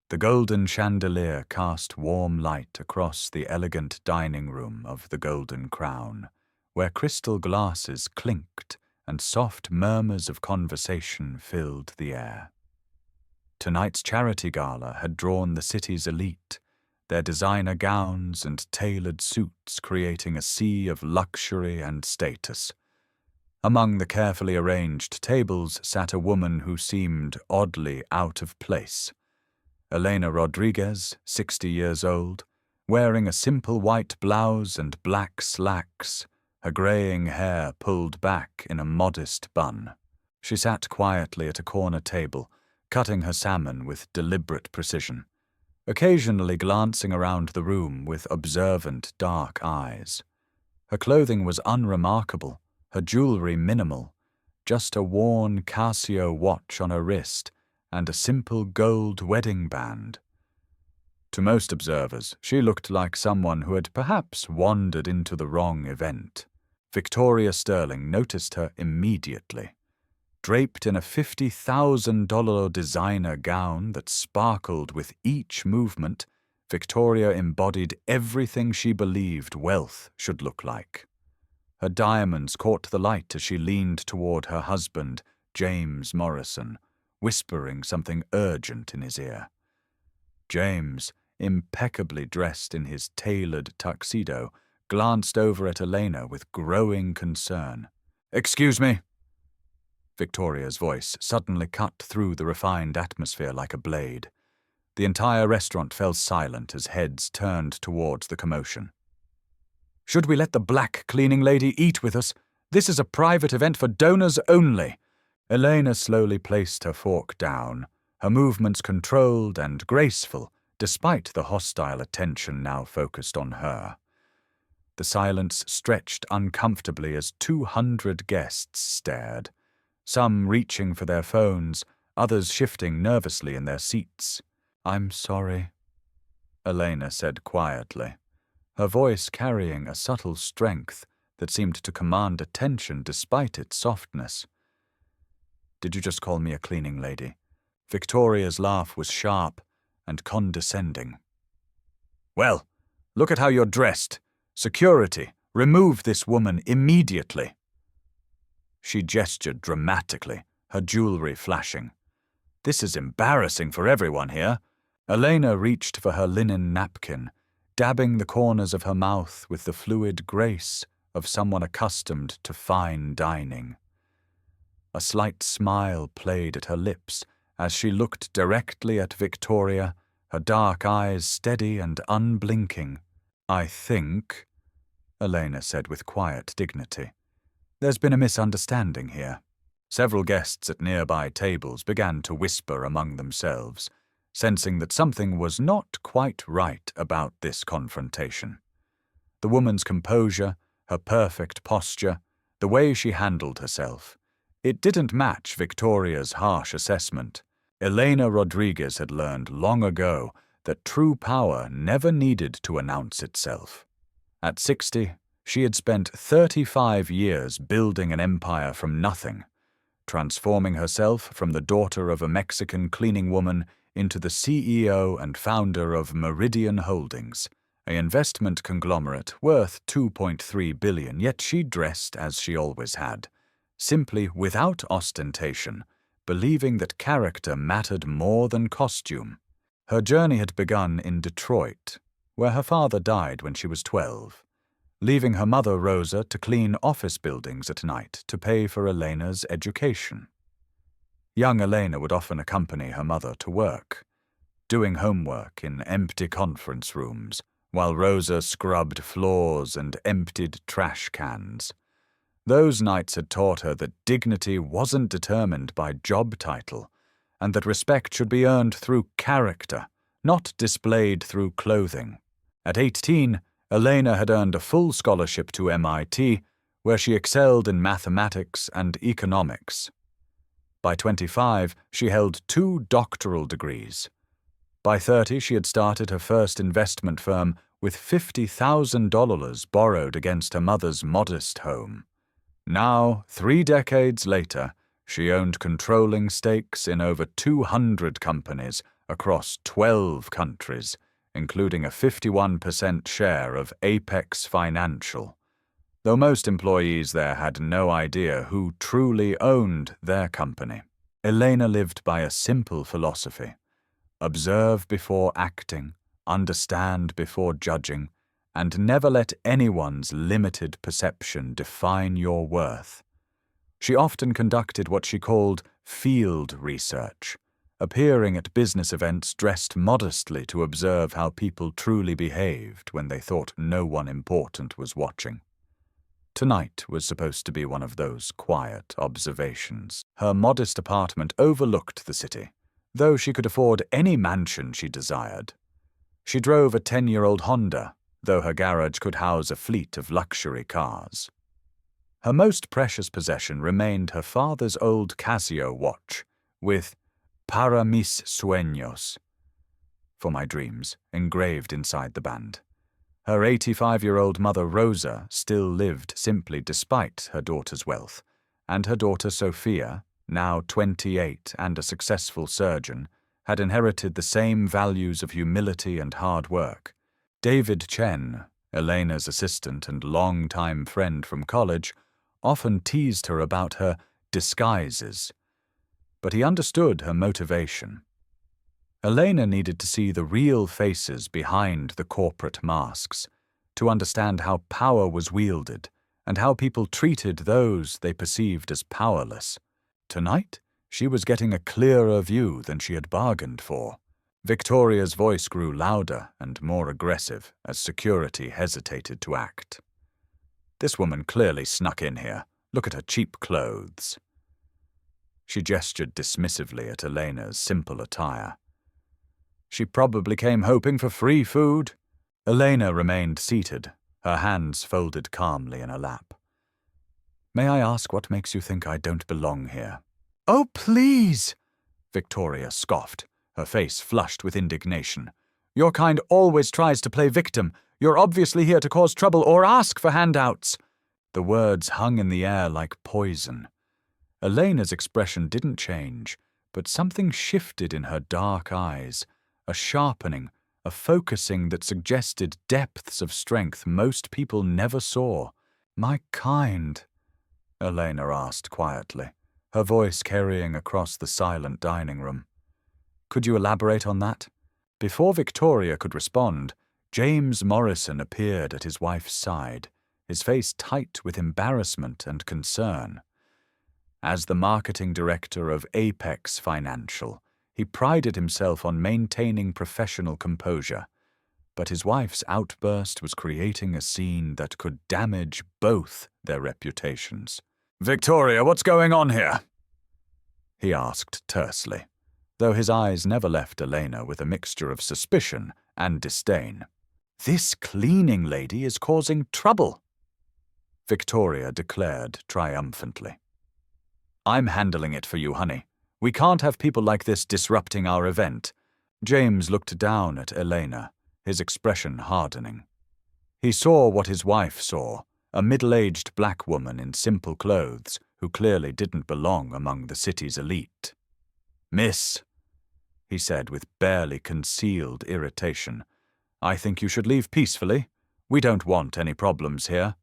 The golden chandelier cast warm light across the elegant dining room of the Golden Crown, where crystal glasses clinked and soft murmurs of conversation filled the air. Tonight's charity gala had drawn the city's elite, their designer gowns and tailored suits creating a sea of luxury and status. Among the carefully arranged tables sat a woman who seemed oddly out of place. Elena Rodriguez, 60 years old, wearing a simple white blouse and black slacks, her graying hair pulled back in a modest bun. She sat quietly at a corner table, cutting her salmon with deliberate precision, occasionally glancing around the room with observant dark eyes. Her clothing was unremarkable, her jewelry minimal, just a worn Casio watch on her wrist and a simple gold wedding band. To most observers, she looked like someone who had perhaps wandered into the wrong event. Victoria Sterling noticed her immediately. Draped in a $50,000 designer gown that sparkled with each movement, Victoria embodied everything she believed wealth should look like. Her diamonds caught the light as she leaned toward her husband, James Morrison, whispering something urgent in his ear. James, impeccably dressed in his tailored tuxedo, glanced over at Elena with growing concern. "Excuse me." Victoria's voice suddenly cut through the refined atmosphere like a blade. The entire restaurant fell silent as heads turned towards the commotion. "Should we let the black cleaning lady eat with us? This is a private event for donors only." Elena slowly placed her fork down, her movements controlled and graceful, despite the hostile attention now focused on her. The silence stretched uncomfortably as 200 guests stared, some reaching for their phones, others shifting nervously in their seats. "I'm sorry," Elena said quietly, her voice carrying a subtle strength that seemed to command attention despite its softness. "Did you just call me a cleaning lady?" Victoria's laugh was sharp and condescending. "Well, look at how you're dressed. Security, remove this woman immediately." She gestured dramatically, her jewelry flashing. "This is embarrassing for everyone here." Elena reached for her linen napkin, dabbing the corners of her mouth with the fluid grace of someone accustomed to fine dining. A slight smile played at her lips as she looked directly at Victoria, her dark eyes steady and unblinking. "I think," Elena said with quiet dignity, "there's been a misunderstanding here." Several guests at nearby tables began to whisper among themselves, sensing that something was not quite right about this confrontation. The woman's composure, her perfect posture, the way she handled herself, it didn't match Victoria's harsh assessment. Elena Rodriguez had learned long ago that true power never needed to announce itself. At 60, she had spent 35 years building an empire from nothing, transforming herself from the daughter of a Mexican cleaning woman into the CEO and founder of Meridian Holdings, an investment conglomerate worth $2.3 billion, yet she dressed as she always had, simply without ostentation, believing that character mattered more than costume. Her journey had begun in Detroit, where her father died when she was 12, leaving her mother Rosa to clean office buildings at night to pay for Elena's education. Young Elena would often accompany her mother to work, doing homework in empty conference rooms, while Rosa scrubbed floors and emptied trash cans. Those nights had taught her that dignity wasn't determined by job title, and that respect should be earned through character, not displayed through clothing. At 18, Elena had earned a full scholarship to MIT, where she excelled in mathematics and economics. By 25, she held 2 doctoral degrees. By 30, she had started her first investment firm with $50,000 borrowed against her mother's modest home. Now, 3 decades later, she owned controlling stakes in over 200 companies across 12 countries, including a 51% share of Apex Financial, though most employees there had no idea who truly owned their company. Elena lived by a simple philosophy: observe before acting, understand before judging, and never let anyone's limited perception define your worth. She often conducted what she called field research, appearing at business events dressed modestly to observe how people truly behaved when they thought no one important was watching. Tonight was supposed to be one of those quiet observations. Her modest apartment overlooked the city, though she could afford any mansion she desired. She drove a 10-year-old Honda, though her garage could house a fleet of luxury cars. Her most precious possession remained her father's old Casio watch, with "Para mis sueños," for my dreams, engraved inside the band. Her 85-year-old mother Rosa still lived simply despite her daughter's wealth, and her daughter Sophia, now 28 and a successful surgeon, had inherited the same values of humility and hard work. David Chen, Elena's assistant and long-time friend from college, often teased her about her disguises, but he understood her motivation. Elena needed to see the real faces behind the corporate masks, to understand how power was wielded and how people treated those they perceived as powerless. Tonight, she was getting a clearer view than she had bargained for. Victoria's voice grew louder and more aggressive as security hesitated to act. "This woman clearly snuck in here. Look at her cheap clothes." She gestured dismissively at Elena's simple attire. "She probably came hoping for free food." Elena remained seated, her hands folded calmly in her lap. "May I ask what makes you think I don't belong here?" "Oh, please!" Victoria scoffed, her face flushed with indignation. "Your kind always tries to play victim. You're obviously here to cause trouble or ask for handouts." The words hung in the air like poison. Elena's expression didn't change, but something shifted in her dark eyes, a sharpening, a focusing that suggested depths of strength most people never saw. "My kind?" Elena asked quietly, her voice carrying across the silent dining room. "Could you elaborate on that?" Before Victoria could respond, James Morrison appeared at his wife's side, his face tight with embarrassment and concern. As the marketing director of Apex Financial, he prided himself on maintaining professional composure, but his wife's outburst was creating a scene that could damage both their reputations. "Victoria, what's going on here?" he asked tersely, though his eyes never left Elena with a mixture of suspicion and disdain. "This cleaning lady is causing trouble," Victoria declared triumphantly. "I'm handling it for you, honey. We can't have people like this disrupting our event." James looked down at Elena, his expression hardening. He saw what his wife saw, a middle-aged black woman in simple clothes who clearly didn't belong among the city's elite. "Miss," he said with barely concealed irritation, "I think you should leave peacefully. We don't want any problems here."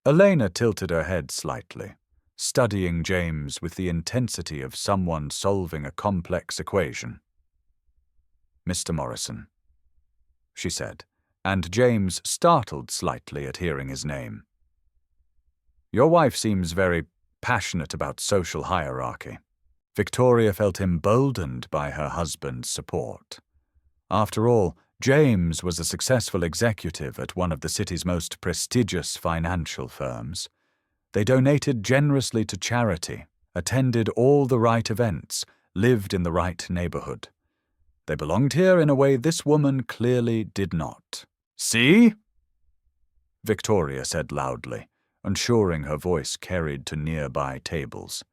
Elena tilted her head slightly, studying James with the intensity of someone solving a complex equation. "Mr. Morrison," she said, and James startled slightly at hearing his name. "Your wife seems very passionate about social hierarchy." Victoria felt emboldened by her husband's support. After all, James was a successful executive at one of the city's most prestigious financial firms. They donated generously to charity, attended all the right events, lived in the right neighborhood. They belonged here in a way this woman clearly did not. "See?" Victoria said loudly, ensuring her voice carried to nearby tables.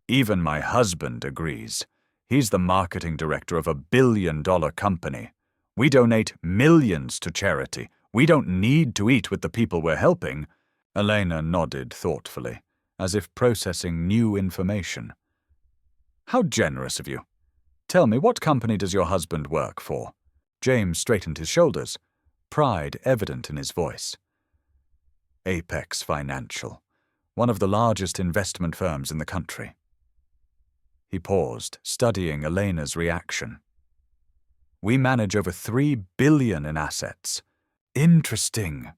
"Even my husband agrees. He's the marketing director of a billion-dollar company. We donate millions to charity. We don't need to eat with the people we're helping." Elena nodded thoughtfully, as if processing new information. "How generous of you. Tell me, what company does your husband work for? James straightened his shoulders, pride evident in his voice. Apex Financial, one of the largest investment firms in the country. He paused, studying Elena's reaction. We manage over $3 billion in assets. Interesting,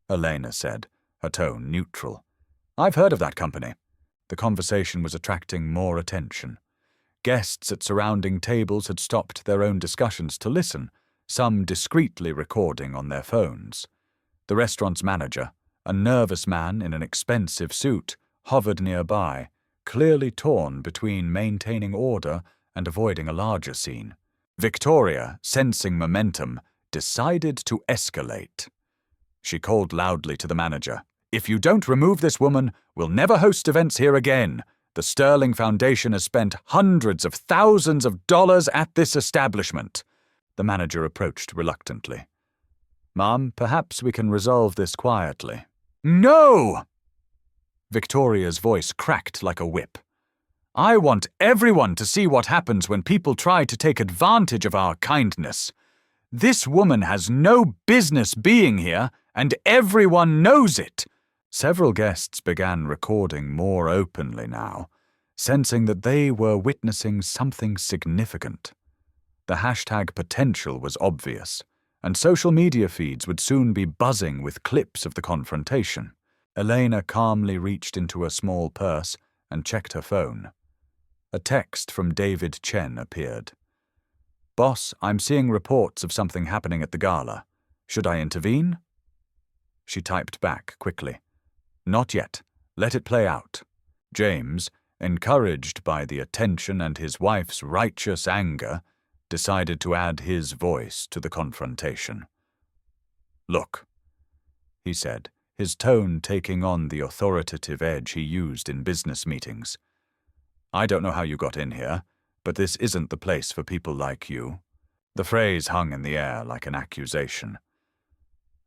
Elena said, her tone neutral. I've heard of that company. The conversation was attracting more attention. Guests at surrounding tables had stopped their own discussions to listen, some discreetly recording on their phones. The restaurant's manager, a nervous man in an expensive suit, hovered nearby, clearly torn between maintaining order and avoiding a larger scene. Victoria, sensing momentum, decided to escalate. She called loudly to the manager, "If you don't remove this woman, we'll never host events here again. The Sterling Foundation has spent hundreds of thousands of dollars at this establishment." The manager approached reluctantly. "Ma'am, perhaps we can resolve this quietly." "No!" Victoria's voice cracked like a whip. "I want everyone to see what happens when people try to take advantage of our kindness. This woman has no business being here, and everyone knows it." Several guests began recording more openly now, sensing that they were witnessing something significant. The hashtag potential was obvious, and social media feeds would soon be buzzing with clips of the confrontation. Elena calmly reached into a small purse and checked her phone. A text from David Chen appeared. "Boss, I'm seeing reports of something happening at the gala. Should I intervene?" She typed back quickly. "Not yet. Let it play out." James, encouraged by the attention and his wife's righteous anger, decided to add his voice to the confrontation. "Look," he said, his tone taking on the authoritative edge he used in business meetings. "I don't know how you got in here, but this isn't the place for people like you." The phrase hung in the air like an accusation.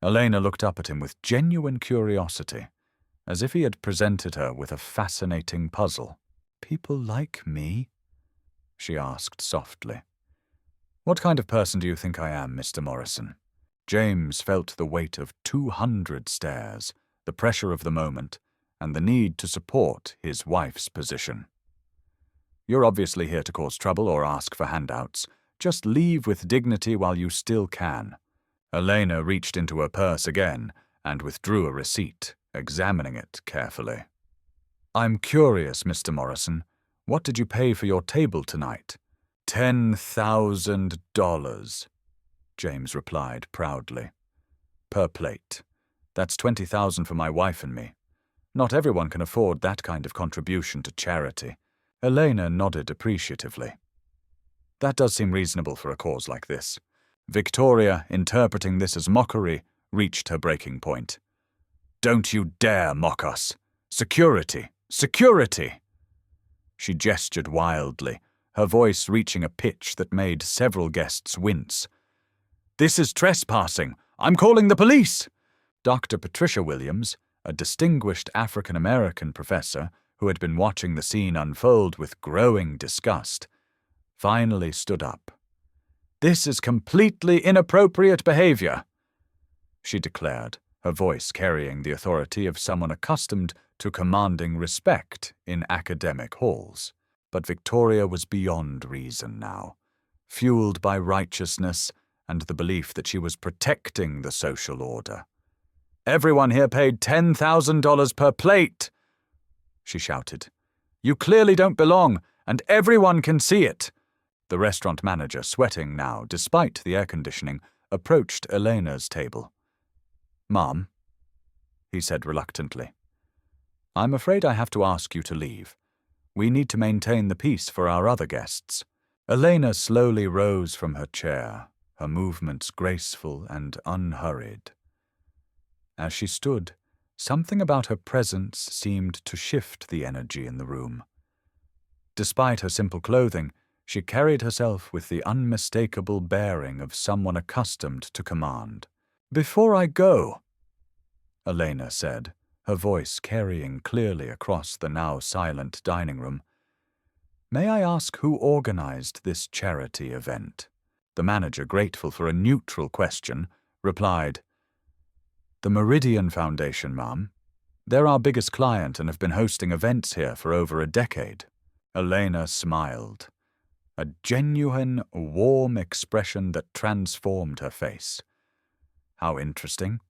Elena looked up at him with genuine curiosity, as if he had presented her with a fascinating puzzle. "People like me?" she asked softly. "What kind of person do you think I am, Mr. Morrison?" James felt the weight of 200 stares, the pressure of the moment, and the need to support his wife's position. "You're obviously here to cause trouble or ask for handouts. Just leave with dignity while you still can." Elena reached into her purse again and withdrew a receipt, examining it carefully. "I'm curious, Mr. Morrison. What did you pay for your table tonight?" $10,000, James replied proudly. "Per plate. That's $20,000 for my wife and me. Not everyone can afford that kind of contribution to charity." Elena nodded appreciatively. "That does seem reasonable for a cause like this." Victoria, interpreting this as mockery, reached her breaking point. "Don't you dare mock us! Security! Security!" She gestured wildly, her voice reaching a pitch that made several guests wince. "This is trespassing! I'm calling the police!" Dr. Patricia Williams, a distinguished African-American professor who had been watching the scene unfold with growing disgust, finally stood up. "This is completely inappropriate behavior," she declared, her voice carrying the authority of someone accustomed to commanding respect in academic halls. But Victoria was beyond reason now, fueled by righteousness and the belief that she was protecting the social order. "Everyone here paid $10,000 per plate," she shouted. "You clearly don't belong, and everyone can see it." The restaurant manager, sweating now despite the air conditioning, approached Elena's table. "Ma'am," he said reluctantly, "I'm afraid I have to ask you to leave. We need to maintain the peace for our other guests." Elena slowly rose from her chair, her movements graceful and unhurried. As she stood, something about her presence seemed to shift the energy in the room. Despite her simple clothing, she carried herself with the unmistakable bearing of someone accustomed to command. "Before I go," Elena said, her voice carrying clearly across the now silent dining room, May I ask who organized this charity event? The manager, grateful for a neutral question, replied, The Meridian Foundation, ma'am. They're our biggest client and have been hosting events here for over a decade. Elena smiled, a genuine, warm expression that transformed her face. How interesting.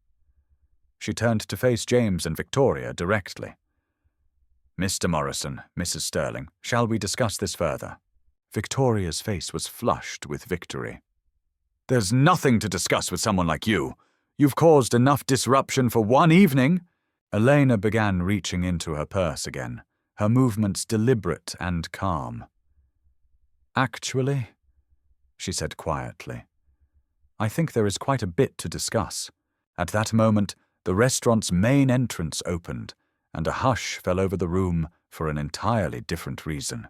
She turned to face James and Victoria directly. Mr. Morrison, Mrs. Sterling, shall we discuss this further? Victoria's face was flushed with victory. There's nothing to discuss with someone like you. You've caused enough disruption for one evening. Elena began reaching into her purse again, her movements deliberate and calm. Actually, she said quietly, I think there is quite a bit to discuss. At that moment, the restaurant's main entrance opened, and a hush fell over the room for an entirely different reason.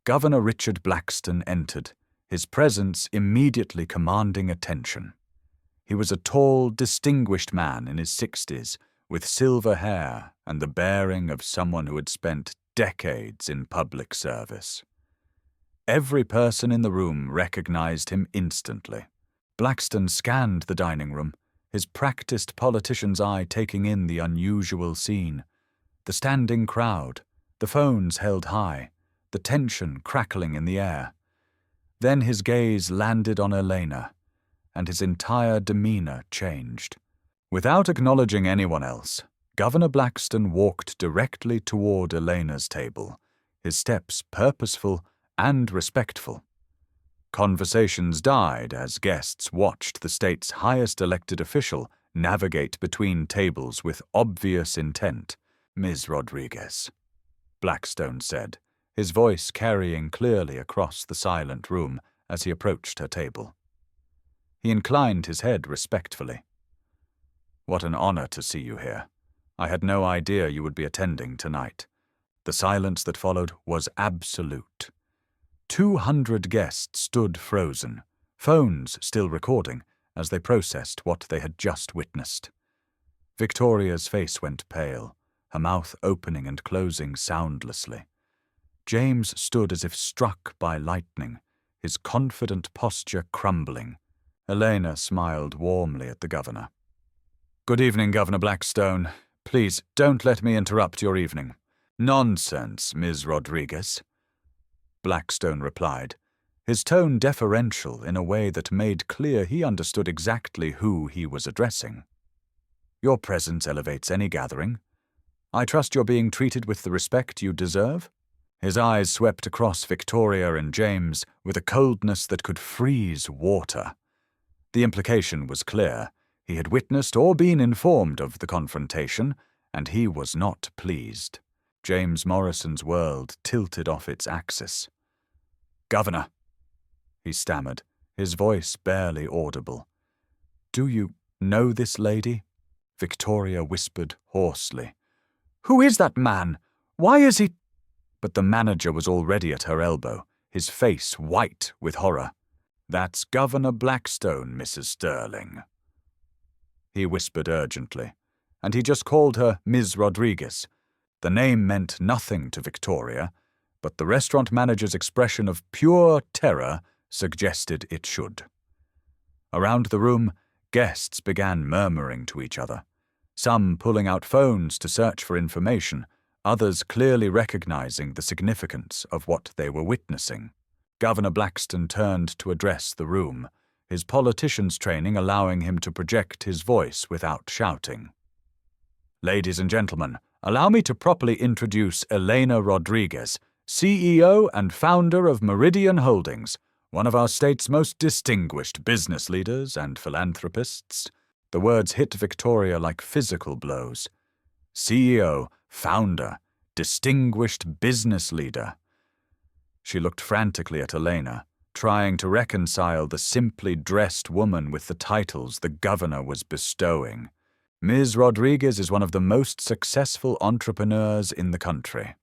Governor Richard Blackstone entered, his presence immediately commanding attention. He was a tall, distinguished man in his 60s, with silver hair and the bearing of someone who had spent decades in public service. Every person in the room recognized him instantly. Blackstone scanned the dining room, his practiced politician's eye taking in the unusual scene. The standing crowd, the phones held high, the tension crackling in the air. Then his gaze landed on Elena, and his entire demeanor changed. Without acknowledging anyone else, Governor Blackstone walked directly toward Elena's table, his steps purposeful and respectful. Conversations died as guests watched the state's highest elected official navigate between tables with obvious intent. Ms. Rodriguez, Blackstone said, his voice carrying clearly across the silent room as he approached her table. He inclined his head respectfully. What an honor to see you here. I had no idea you would be attending tonight. The silence that followed was absolute. 200 guests stood frozen, phones still recording, as they processed what they had just witnessed. Victoria's face went pale, her mouth opening and closing soundlessly. James stood as if struck by lightning, his confident posture crumbling. Elena smiled warmly at the governor. Good evening, Governor Blackstone. Please, don't let me interrupt your evening. Nonsense, Ms. Rodriguez. Blackstone replied, his tone deferential in a way that made clear he understood exactly who he was addressing. Your presence elevates any gathering. I trust you're being treated with the respect you deserve? His eyes swept across Victoria and James with a coldness that could freeze water. The implication was clear. He had witnessed or been informed of the confrontation, and he was not pleased. James Morrison's world tilted off its axis. Governor, he stammered, his voice barely audible. Do you know this lady? Victoria whispered hoarsely. Who is that man? Why is he— But the manager was already at her elbow, his face white with horror. That's Governor Blackstone, Mrs. Sterling. He whispered urgently, and he just called her Ms. Rodriguez. The name meant nothing to Victoria, but the restaurant manager's expression of pure terror suggested it should. Around the room, guests began murmuring to each other, some pulling out phones to search for information, others clearly recognizing the significance of what they were witnessing. Governor Blackstone turned to address the room, his politician's training allowing him to project his voice without shouting. Ladies and gentlemen, allow me to properly introduce Elena Rodriguez, CEO and founder of Meridian Holdings, one of our state's most distinguished business leaders and philanthropists. The words hit Victoria like physical blows. CEO, founder, distinguished business leader. She looked frantically at Elena, trying to reconcile the simply dressed woman with the titles the governor was bestowing. Ms. Rodriguez is one of the most successful entrepreneurs in the country.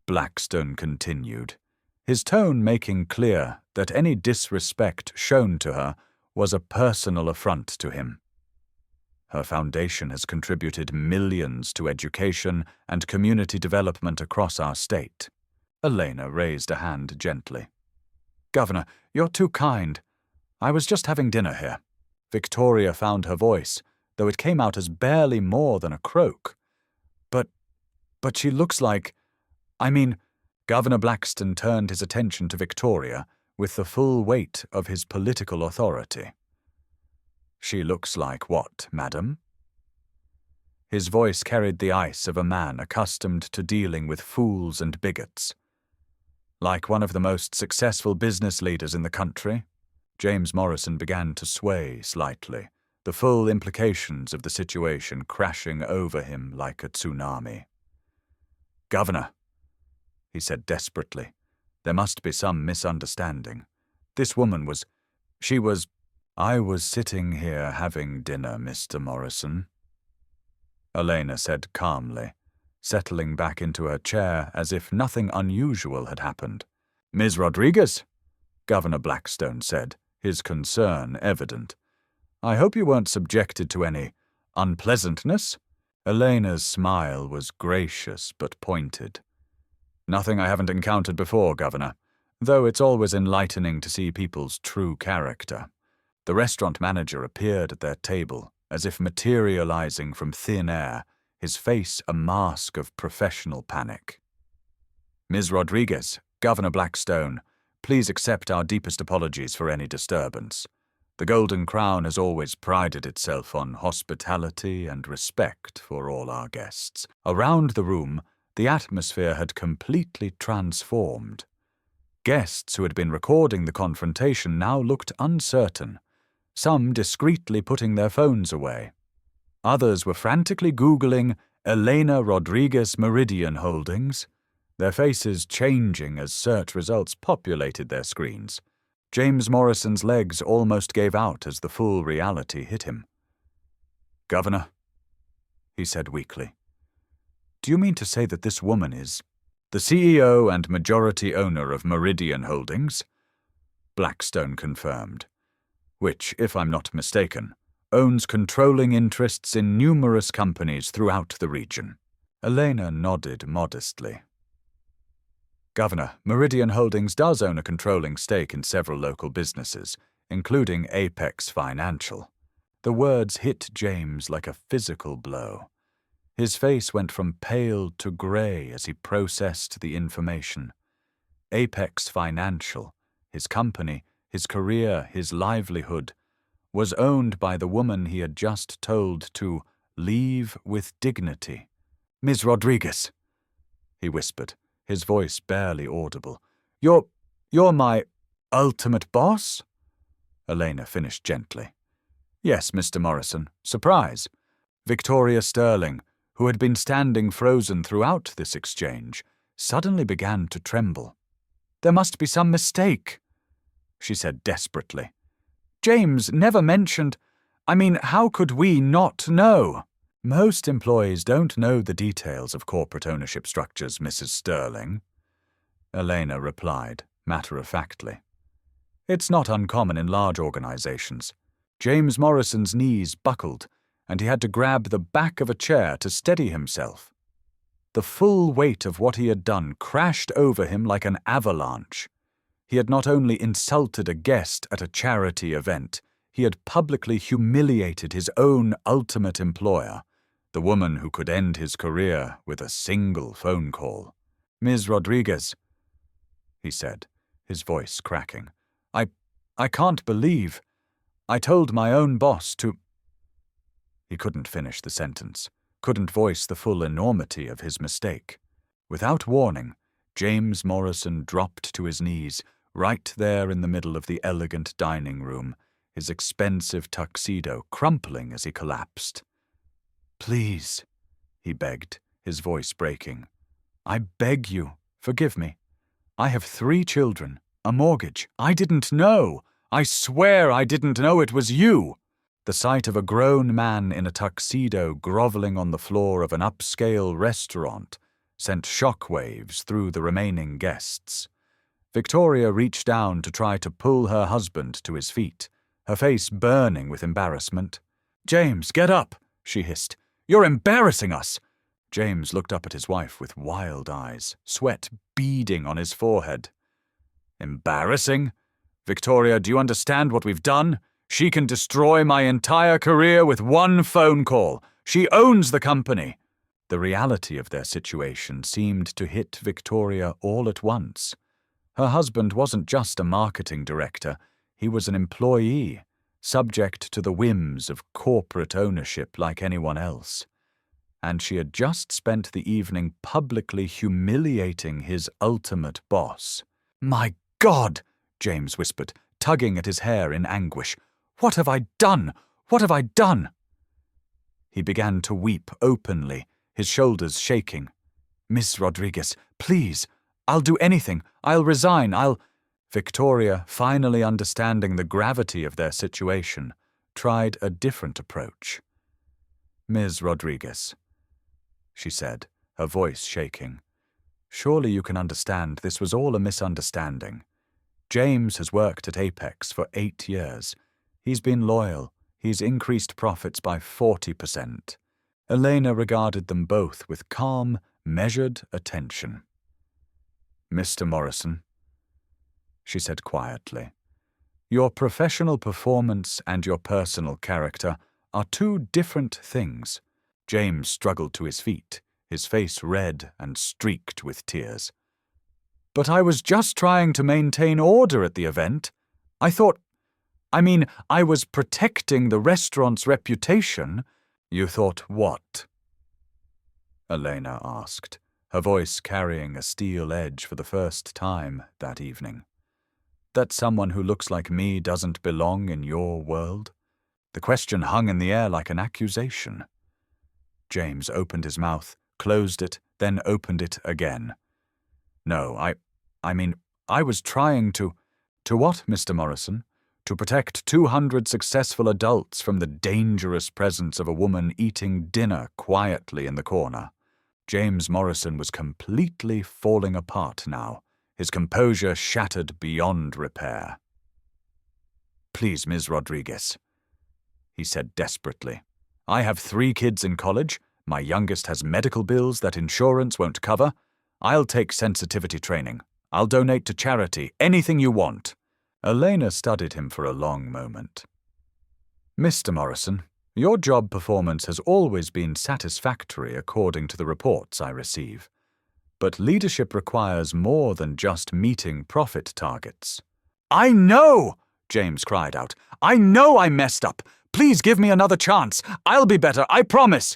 Blackstone continued, his tone making clear that any disrespect shown to her was a personal affront to him. Her foundation has contributed millions to education and community development across our state. Elena raised a hand gently. "Governor, you're too kind. I was just having dinner here." Victoria found her voice, though it came out as barely more than a croak. But she looks like... I mean..." Governor Blackstone turned his attention to Victoria with the full weight of his political authority. "She looks like what, madam?" His voice carried the ice of a man accustomed to dealing with fools and bigots. "Like one of the most successful business leaders in the country?" James Morrison began to sway slightly, the full implications of the situation crashing over him like a tsunami. "Governor," he said desperately, "there must be some misunderstanding. This woman was... I was sitting here having dinner, Mr. Morrison," Elena said calmly, settling back into her chair as if nothing unusual had happened. "Ms. Rodriguez," Governor Blackstone said, his concern evident. "I hope you weren't subjected to any unpleasantness?" Elena's smile was gracious but pointed. "Nothing I haven't encountered before, Governor, though it's always enlightening to see people's true character." The restaurant manager appeared at their table, as if materializing from thin air, his face a mask of professional panic. "Ms. Rodriguez, Governor Blackstone, please accept our deepest apologies for any disturbance. The Golden Crown has always prided itself on hospitality and respect for all our guests." Around the room, the atmosphere had completely transformed. Guests who had been recording the confrontation now looked uncertain, some discreetly putting their phones away. Others were frantically Googling Elena Rodriguez Meridian Holdings, their faces changing as search results populated their screens. James Morrison's legs almost gave out as the full reality hit him. "Governor," he said weakly, "do you mean to say that this woman is the CEO and majority owner of Meridian Holdings?" Blackstone confirmed. "Which, if I'm not mistaken, owns controlling interests in numerous companies throughout the region." Elena nodded modestly. "Governor, Meridian Holdings does own a controlling stake in several local businesses, including Apex Financial." The words hit James like a physical blow. His face went from pale to grey as he processed the information. Apex Financial, his company, his career, his livelihood, was owned by the woman he had just told to leave with dignity. "Ms. Rodriguez," he whispered, his voice barely audible. You're my ultimate boss?" Elena finished gently. "Yes, Mr. Morrison. Surprise." Victoria Sterling, who had been standing frozen throughout this exchange, suddenly began to tremble. "There must be some mistake," she said desperately. "James never mentioned... I mean, how could we not know?" "Most employees don't know the details of corporate ownership structures, Mrs. Sterling," Elena replied, matter-of-factly. "It's not uncommon in large organizations." James Morrison's knees buckled, and he had to grab the back of a chair to steady himself. The full weight of what he had done crashed over him like an avalanche. He had not only insulted a guest at a charity event, he had publicly humiliated his own ultimate employer, the woman who could end his career with a single phone call. "Ms. Rodriguez," he said, his voice cracking. I can't believe... I told my own boss to..." He couldn't finish the sentence, couldn't voice the full enormity of his mistake. Without warning, James Morrison dropped to his knees, right there in the middle of the elegant dining room, his expensive tuxedo crumpling as he collapsed. "Please," he begged, his voice breaking. "I beg you, forgive me. I have 3 children, a mortgage. I didn't know. I swear I didn't know it was you." The sight of a grown man in a tuxedo groveling on the floor of an upscale restaurant sent shockwaves through the remaining guests. Victoria reached down to try to pull her husband to his feet, her face burning with embarrassment. "James, get up," she hissed. "You're embarrassing us." James looked up at his wife with wild eyes, sweat beading on his forehead. Embarrassing? Victoria, do you understand what we've done? She can destroy my entire career with one phone call. She owns the company. The reality of their situation seemed to hit Victoria all at once. Her husband wasn't just a marketing director, he was an employee, subject to the whims of corporate ownership like anyone else. And she had just spent the evening publicly humiliating his ultimate boss. "My God!" James whispered, tugging at his hair in anguish. "What have I done? What have I done?" He began to weep openly, his shoulders shaking. "Miss Rodriguez, please, I'll do anything. I'll resign. Victoria, finally understanding the gravity of their situation, tried a different approach. "Ms. Rodriguez," she said, her voice shaking, "surely you can understand this was all a misunderstanding. James has worked at Apex for 8 years. He's been loyal. He's increased profits by 40%. Elena regarded them both with calm, measured attention. "Mr. Morrison," she said quietly, "your professional performance and your personal character are two different things." James struggled to his feet, his face red and streaked with tears. "But I was just trying to maintain order at the event. I was protecting the restaurant's reputation." "You thought what?" Elena asked, her voice carrying a steel edge for the first time that evening. "That someone who looks like me doesn't belong in your world?" The question hung in the air like an accusation. James opened his mouth, closed it, then opened it again. "No, I was trying to—" "To what, Mr. Morrison? To protect 200 successful adults from the dangerous presence of a woman eating dinner quietly in the corner." James Morrison was completely falling apart now, his composure shattered beyond repair. "Please, Ms. Rodriguez," he said desperately. "I have 3 kids in college. My youngest has medical bills that insurance won't cover. I'll take sensitivity training. I'll donate to charity, anything you want." Elena studied him for a long moment. "Mr. Morrison, your job performance has always been satisfactory according to the reports I receive. But leadership requires more than just meeting profit targets." "I know!" James cried out. "I know I messed up. Please give me another chance. I'll be better, I promise."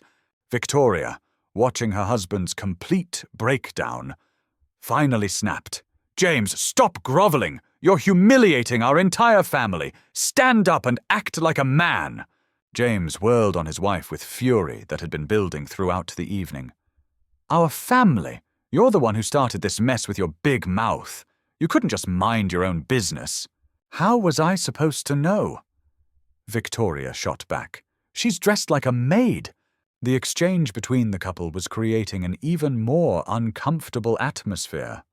Victoria, watching her husband's complete breakdown, finally snapped. "James, stop groveling. You're humiliating our entire family. Stand up and act like a man." James whirled on his wife with fury that had been building throughout the evening. "Our family? You're the one who started this mess with your big mouth. You couldn't just mind your own business." "How was I supposed to know?" Victoria shot back. "She's dressed like a maid." The exchange between the couple was creating an even more uncomfortable atmosphere.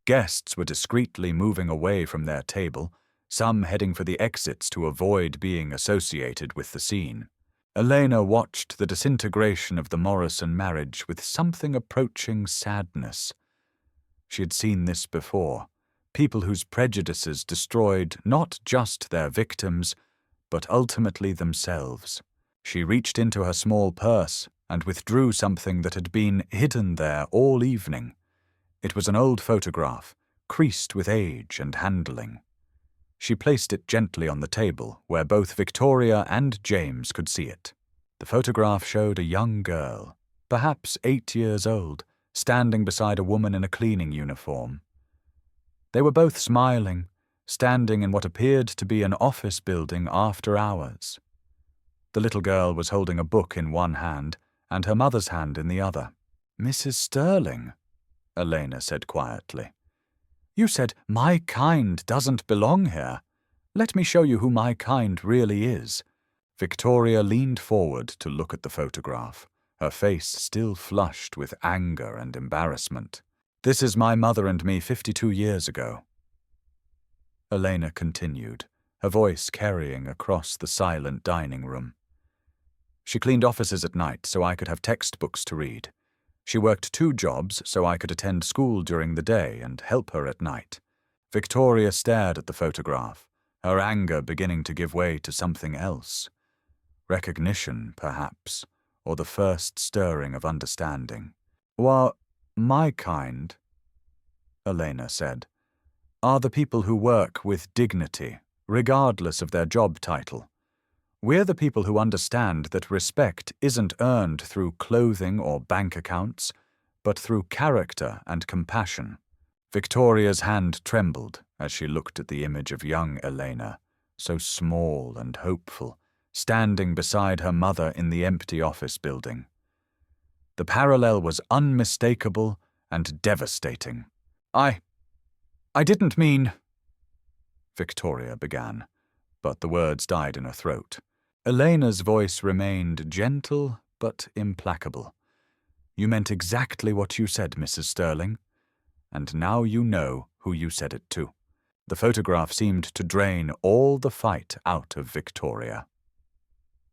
Guests were discreetly moving away from their table, some heading for the exits to avoid being associated with the scene. Elena watched the disintegration of the Morrison marriage with something approaching sadness. She had seen this before, people whose prejudices destroyed not just their victims, but ultimately themselves. She reached into her small purse and withdrew something that had been hidden there all evening. It was an old photograph, creased with age and handling. She placed it gently on the table, where both Victoria and James could see it. The photograph showed a young girl, perhaps 8 years old, standing beside a woman in a cleaning uniform. They were both smiling, standing in what appeared to be an office building after hours. The little girl was holding a book in one hand and her mother's hand in the other. "Mrs. Sterling," Elena said quietly. "You said my kind doesn't belong here. Let me show you who my kind really is." Victoria leaned forward to look at the photograph, her face still flushed with anger and embarrassment. "This is my mother and me 52 years ago." Elena continued, her voice carrying across the silent dining room. "She cleaned offices at night so I could have textbooks to read. She worked 2 jobs so I could attend school during the day and help her at night. Victoria stared at the photograph, her anger beginning to give way to something else. Recognition, perhaps, or the first stirring of understanding. "Well, my kind," Elena said, "are the people who work with dignity, regardless of their job title. We're the people who understand that respect isn't earned through clothing or bank accounts, but through character and compassion." Victoria's hand trembled as she looked at the image of young Elena, so small and hopeful, standing beside her mother in the empty office building. The parallel was unmistakable and devastating. I didn't mean," Victoria began, but the words died in her throat. Elena's voice remained gentle but implacable. "You meant exactly what you said, Mrs. Sterling, and now you know who you said it to." The photograph seemed to drain all the fight out of Victoria.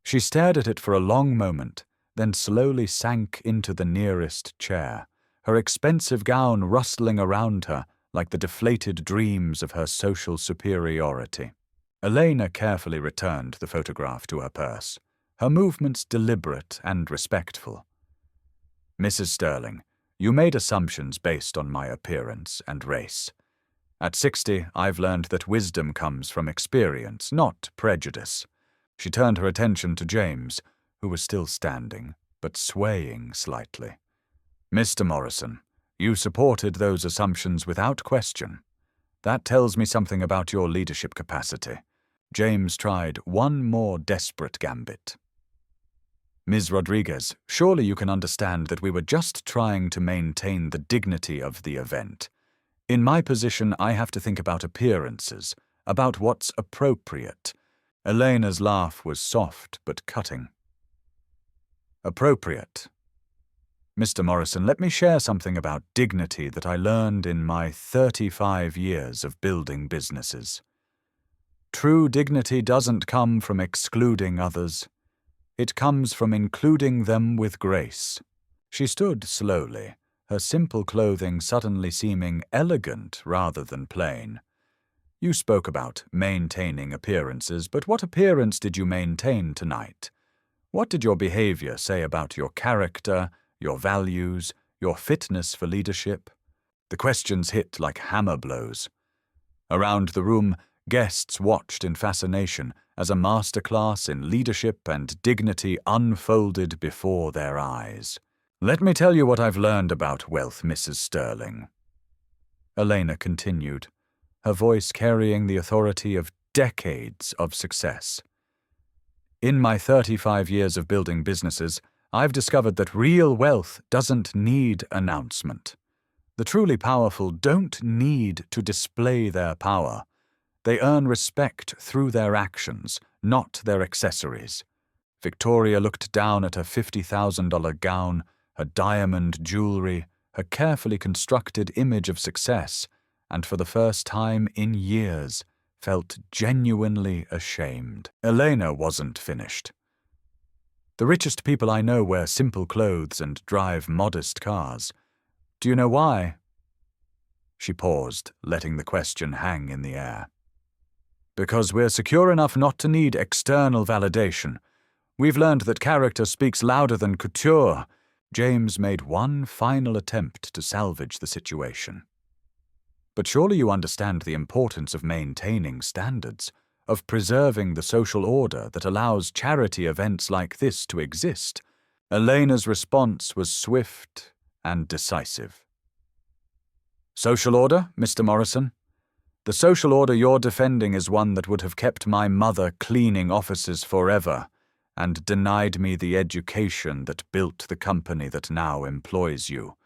She stared at it for a long moment, then slowly sank into the nearest chair, her expensive gown rustling around her like the deflated dreams of her social superiority. Elena carefully returned the photograph to her purse, her movements deliberate and respectful. "Mrs. Sterling, you made assumptions based on my appearance and race. At 60, I've learned that wisdom comes from experience, not prejudice." She turned her attention to James, who was still standing, but swaying slightly. "Mr. Morrison, you supported those assumptions without question. That tells me something about your leadership capacity." James tried one more desperate gambit. "Ms. Rodriguez, surely you can understand that we were just trying to maintain the dignity of the event. In my position, I have to think about appearances, about what's appropriate." Elena's laugh was soft but cutting. "Appropriate. Mr. Morrison, let me share something about dignity that I learned in my 35 years of building businesses. True dignity doesn't come from excluding others. It comes from including them with grace." She stood slowly, her simple clothing suddenly seeming elegant rather than plain. "You spoke about maintaining appearances, but what appearance did you maintain tonight? What did your behavior say about your character, your values, your fitness for leadership?" The questions hit like hammer blows. Around the room, guests watched in fascination as a masterclass in leadership and dignity unfolded before their eyes. "Let me tell you what I've learned about wealth, Mrs. Sterling," Elena continued, her voice carrying the authority of decades of success. "In my 35 years of building businesses, I've discovered that real wealth doesn't need announcement. The truly powerful don't need to display their power. They earn respect through their actions, not their accessories." Victoria looked down at her $50,000 gown, her diamond jewelry, her carefully constructed image of success, and for the first time in years, felt genuinely ashamed. Elena wasn't finished. "The richest people I know wear simple clothes and drive modest cars. Do you know why?" She paused, letting the question hang in the air. "Because we're secure enough not to need external validation. We've learned that character speaks louder than couture." James made one final attempt to salvage the situation. "But surely you understand the importance of maintaining standards, of preserving the social order that allows charity events like this to exist." Elena's response was swift and decisive. "Social order, Mr. Morrison? The social order you're defending is one that would have kept my mother cleaning offices forever and denied me the education that built the company that now employs you."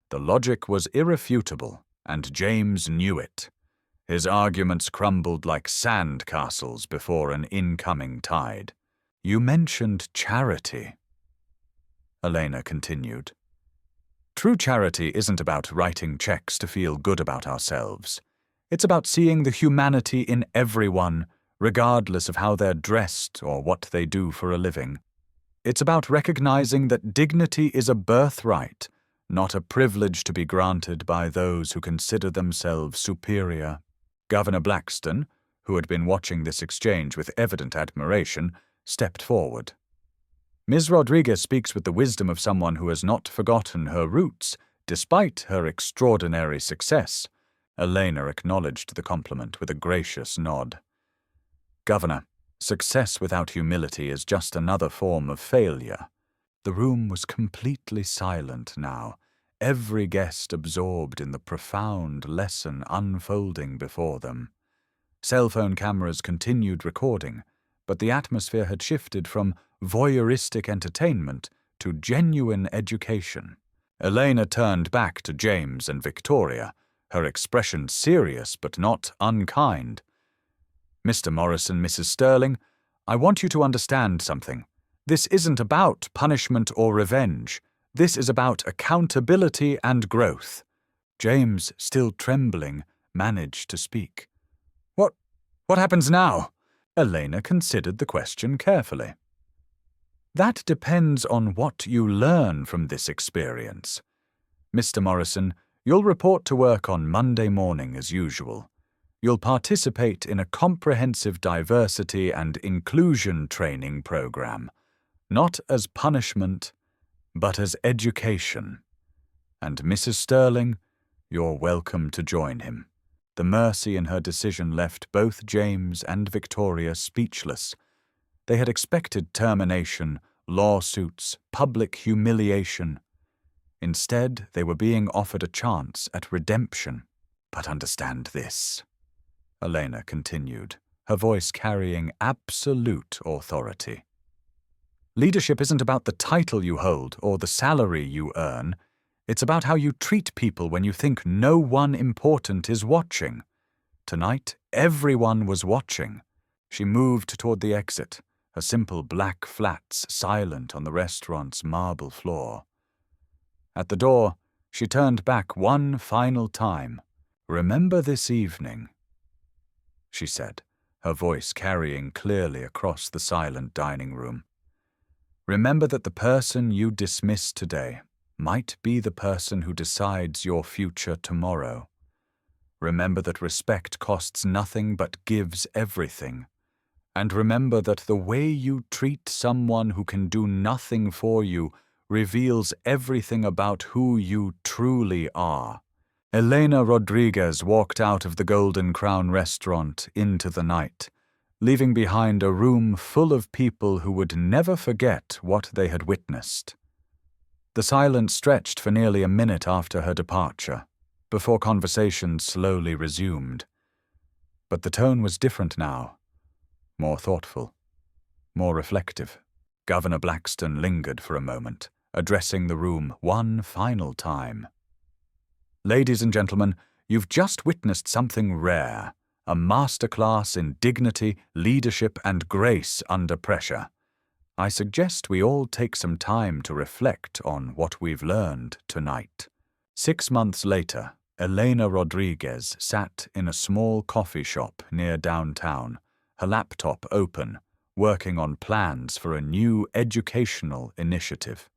The logic was irrefutable, and James knew it. His arguments crumbled like sand castles before an incoming tide. "You mentioned charity," Elena continued. "True charity isn't about writing checks to feel good about ourselves. It's about seeing the humanity in everyone, regardless of how they're dressed or what they do for a living. It's about recognizing that dignity is a birthright, not a privilege to be granted by those who consider themselves superior. Governor Blackston, who had been watching this exchange with evident admiration, stepped forward. Ms. Rodriguez speaks with the wisdom of someone who has not forgotten her roots, despite her extraordinary success. Elena acknowledged the compliment with a gracious nod. Governor, success without humility is just another form of failure. The room was completely silent now, every guest absorbed in the profound lesson unfolding before them. Cell phone cameras continued recording, but the atmosphere had shifted from voyeuristic entertainment to genuine education. Elena turned back to James and Victoria, her expression serious but not unkind. Mr. Morrison, Mrs. Sterling, I want you to understand something. This isn't about punishment or revenge. This is about accountability and growth. James, still trembling, managed to speak. What happens now? Elena considered the question carefully. That depends on what you learn from this experience. Mr. Morrison, you'll report to work on Monday morning as usual. You'll participate in a comprehensive diversity and inclusion training program, not as punishment, but as education. And Mrs. Sterling, you're welcome to join him. The mercy in her decision left both James and Victoria speechless. They had expected termination, lawsuits, public humiliation. Instead, they were being offered a chance at redemption. But understand this, Elena continued, her voice carrying absolute authority. Leadership isn't about the title you hold or the salary you earn. It's about how you treat people when you think no one important is watching. Tonight, everyone was watching. She moved toward the exit, her simple black flats silent on the restaurant's marble floor. At the door, she turned back one final time. Remember this evening, she said, her voice carrying clearly across the silent dining room. Remember that the person you dismiss today might be the person who decides your future tomorrow. Remember that respect costs nothing but gives everything. And remember that the way you treat someone who can do nothing for you reveals everything about who you truly are. Elena Rodriguez walked out of the Golden Crown restaurant into the night, leaving behind a room full of people who would never forget what they had witnessed. The silence stretched for nearly a minute after her departure, before conversation slowly resumed. But the tone was different now, more thoughtful, more reflective. Governor Blackston lingered for a moment, addressing the room one final time. Ladies and gentlemen, you've just witnessed something rare, a masterclass in dignity, leadership, and grace under pressure. I suggest we all take some time to reflect on what we've learned tonight. 6 months later, Elena Rodriguez sat in a small coffee shop near downtown, her laptop open, working on plans for a new educational initiative.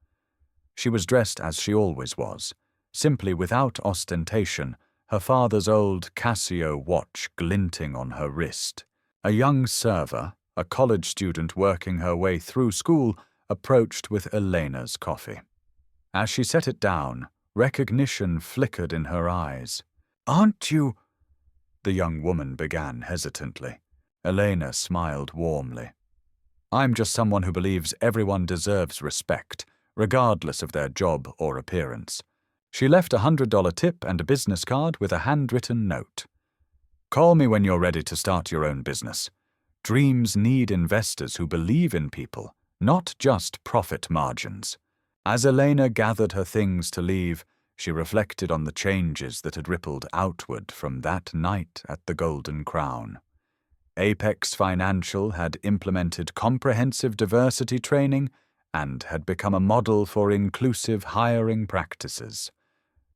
She was dressed as she always was, simply without ostentation, her father's old Casio watch glinting on her wrist. A young server, a college student working her way through school, approached with Elena's coffee. As she set it down, recognition flickered in her eyes. "Aren't you—" the young woman began hesitantly. Elena smiled warmly. "I'm just someone who believes everyone deserves respect, regardless of their job or appearance." She left a $100 tip and a business card with a handwritten note. "Call me when you're ready to start your own business. Dreams need investors who believe in people, not just profit margins." As Elena gathered her things to leave, she reflected on the changes that had rippled outward from that night at the Golden Crown. Apex Financial had implemented comprehensive diversity training and had become a model for inclusive hiring practices.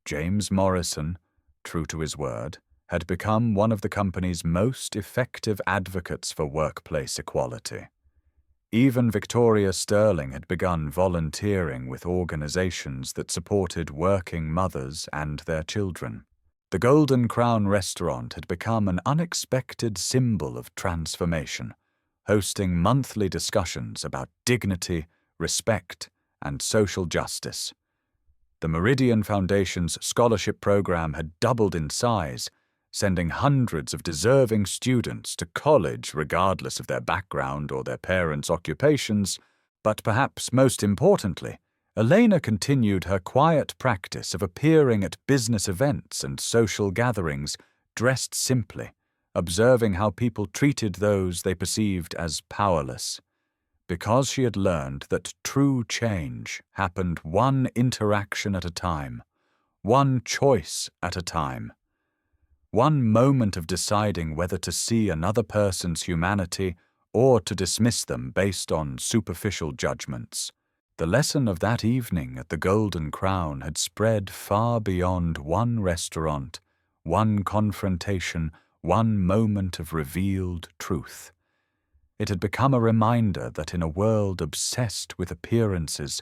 James Morrison, true to his word, had become one of the company's most effective advocates for workplace equality. Even Victoria Sterling had begun volunteering with organizations that supported working mothers and their children. The Golden Crown restaurant had become an unexpected symbol of transformation, hosting monthly discussions about dignity, respect, and social justice. The Meridian Foundation's scholarship program had doubled in size, sending hundreds of deserving students to college regardless of their background or their parents' occupations. But perhaps most importantly, Elena continued her quiet practice of appearing at business events and social gatherings dressed simply, observing how people treated those they perceived as powerless. Because she had learned that true change happened one interaction at a time, one choice at a time, one moment of deciding whether to see another person's humanity or to dismiss them based on superficial judgments. The lesson of that evening at the Golden Crown had spread far beyond one restaurant, one confrontation, one moment of revealed truth. It had become a reminder that in a world obsessed with appearances,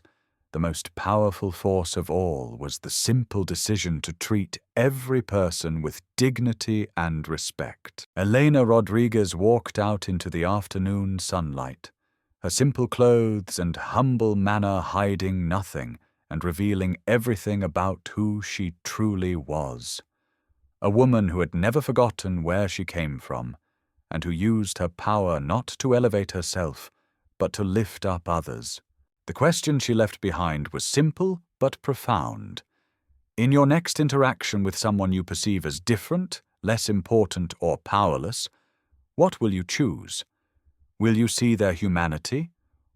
the most powerful force of all was the simple decision to treat every person with dignity and respect. Elena Rodriguez walked out into the afternoon sunlight, her simple clothes and humble manner hiding nothing and revealing everything about who she truly was. A woman who had never forgotten where she came from, and who used her power not to elevate herself, but to lift up others. The question she left behind was simple but profound. In your next interaction with someone you perceive as different, less important, or powerless, what will you choose? Will you see their humanity,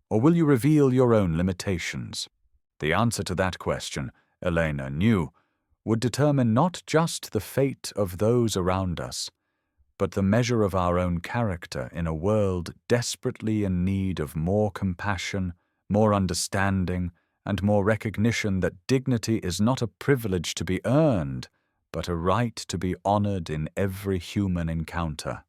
or will you reveal your own limitations? The answer to that question, Elena knew, would determine not just the fate of those around us, but the measure of our own character in a world desperately in need of more compassion, more understanding, and more recognition that dignity is not a privilege to be earned, but a right to be honored in every human encounter.